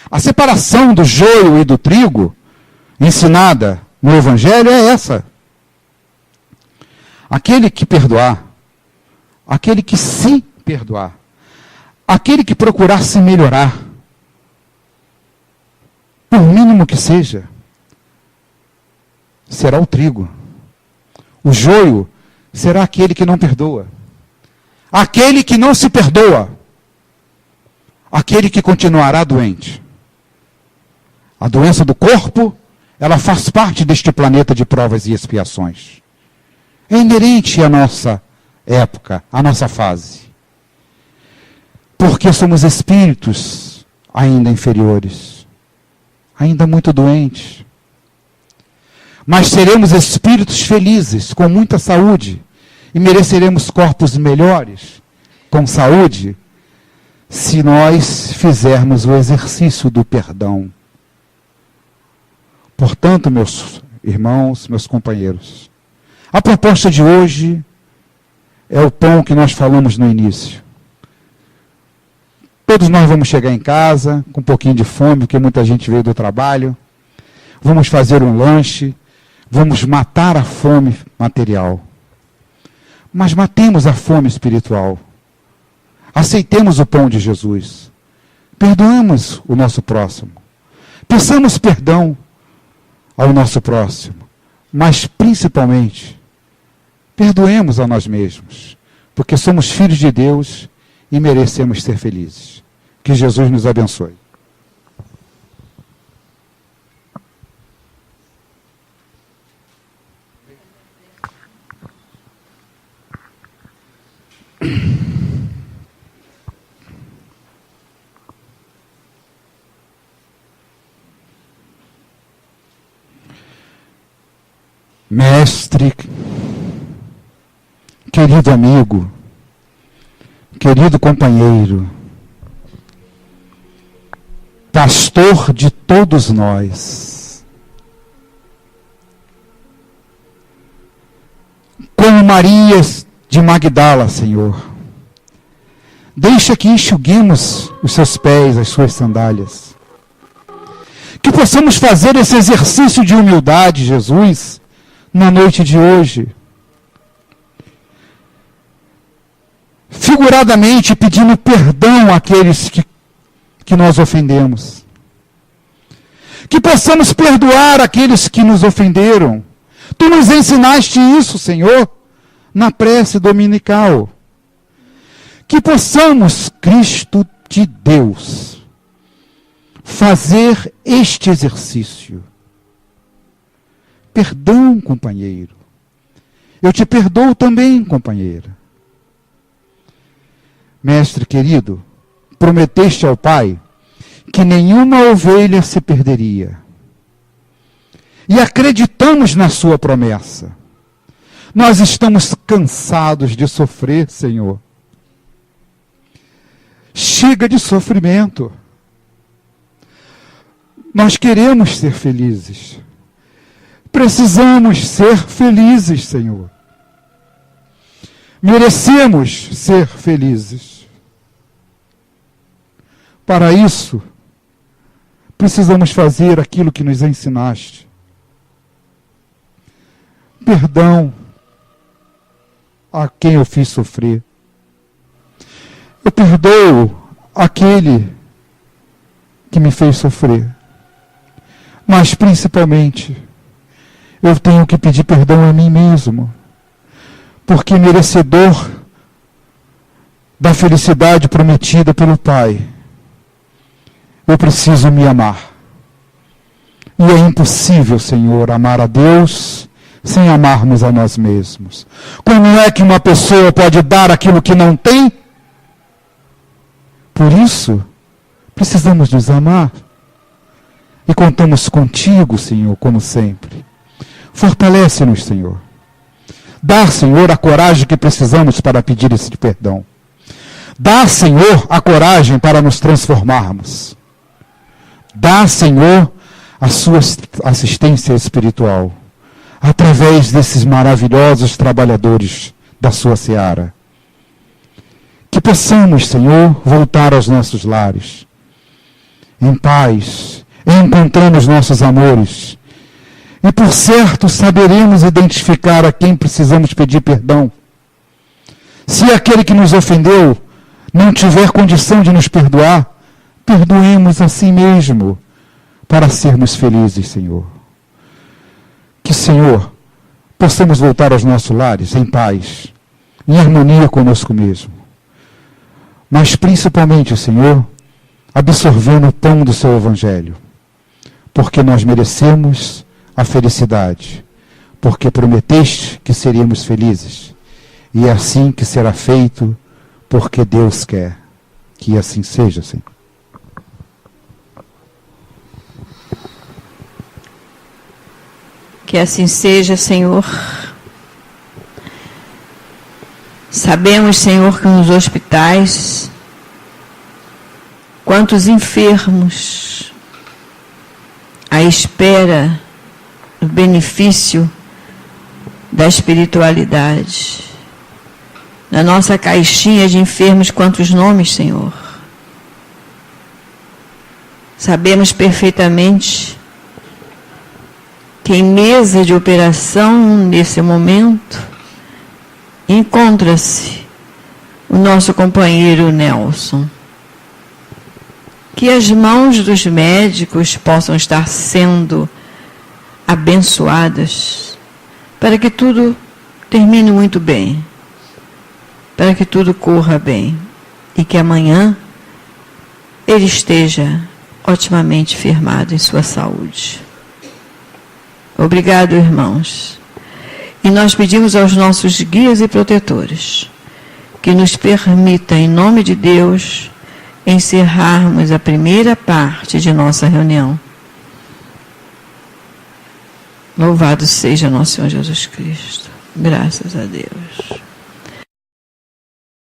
A separação do joio e do trigo, ensinada no Evangelho, é essa. Aquele que perdoar, aquele que se perdoar, aquele que procurar se melhorar, por mínimo que seja, será o trigo. O joio será aquele que não perdoa. Aquele que não se perdoa. Aquele que continuará doente. A doença do corpo, ela faz parte deste planeta de provas e expiações. É inerente à nossa época, à nossa fase. Porque somos espíritos ainda inferiores, ainda muito doentes. Mas seremos espíritos felizes, com muita saúde, e mereceremos corpos melhores, com saúde, se nós fizermos o exercício do perdão. Portanto, meus irmãos, meus companheiros, a proposta de hoje é o pão que nós falamos no início. Todos nós vamos chegar em casa com um pouquinho de fome, porque muita gente veio do trabalho. Vamos fazer um lanche, vamos matar a fome material. Mas matemos a fome espiritual. Aceitemos o pão de Jesus. Perdoamos o nosso próximo. Peçamos perdão ao nosso próximo. Mas, principalmente, perdoemos a nós mesmos. Porque somos filhos de Deus e merecemos ser felizes. Que Jesus nos abençoe. Mestre, querido amigo, querido companheiro, pastor de todos nós, como Maria de Magdala, Senhor, deixa que enxuguemos os seus pés, as suas sandálias, que possamos fazer esse exercício de humildade, Jesus, na noite de hoje, figuradamente pedindo perdão àqueles que nós ofendemos. Que possamos perdoar aqueles que nos ofenderam. Tu nos ensinaste isso, Senhor, na prece dominical. Que possamos, Cristo de Deus, fazer este exercício. Perdão, companheiro. Eu te perdoo também, companheira. Mestre querido, prometeste ao Pai que nenhuma ovelha se perderia. E acreditamos na sua promessa. Nós estamos cansados de sofrer, Senhor. Chega de sofrimento. Nós queremos ser felizes. Precisamos ser felizes, Senhor. Merecemos ser felizes. Para isso, precisamos fazer aquilo que nos ensinaste. Perdão. a quem eu fiz sofrer. Eu perdoo aquele que me fez sofrer. Mas, principalmente, eu tenho que pedir perdão a mim mesmo, porque merecedor da felicidade prometida pelo Pai, eu preciso me amar. E é impossível, Senhor, amar a Deus sem amarmos a nós mesmos. Como é que uma pessoa pode dar aquilo que não tem? Por isso, precisamos nos amar. E contamos contigo, Senhor, como sempre. Fortalece-nos, Senhor. Dá, Senhor, a coragem que precisamos para pedir esse perdão. Dá, Senhor, a coragem para nos transformarmos. Dá, Senhor, a sua assistência espiritual, através desses maravilhosos trabalhadores da sua seara. Que possamos, Senhor, voltar aos nossos lares, em paz, encontrando os nossos amores. E, por certo, saberemos identificar a quem precisamos pedir perdão. Se aquele que nos ofendeu não tiver condição de nos perdoar, perdoemos a si mesmo, para sermos felizes, Senhor. Que, Senhor, possamos voltar aos nossos lares em paz, em harmonia conosco mesmo. Mas, principalmente, Senhor, absorvendo o pão do Seu Evangelho, porque nós merecemos a felicidade, porque prometeste que seríamos felizes, e é assim que será feito, porque Deus quer que assim seja, Senhor. Que assim seja, Senhor. Sabemos, Senhor, que nos hospitais, quantos enfermos à espera do benefício da espiritualidade. Na nossa caixinha de enfermos, quantos nomes, Senhor. Sabemos perfeitamente que em mesa de operação, nesse momento, encontra-se o nosso companheiro Nelson. Que as mãos dos médicos possam estar sendo abençoadas, para que tudo termine muito bem, para que tudo corra bem, e que amanhã ele esteja otimamente firmado em sua saúde. Obrigado, irmãos. E nós pedimos aos nossos guias e protetores que nos permita, em nome de Deus, encerrarmos a primeira parte de nossa reunião. Louvado seja nosso Senhor Jesus Cristo. Graças a Deus.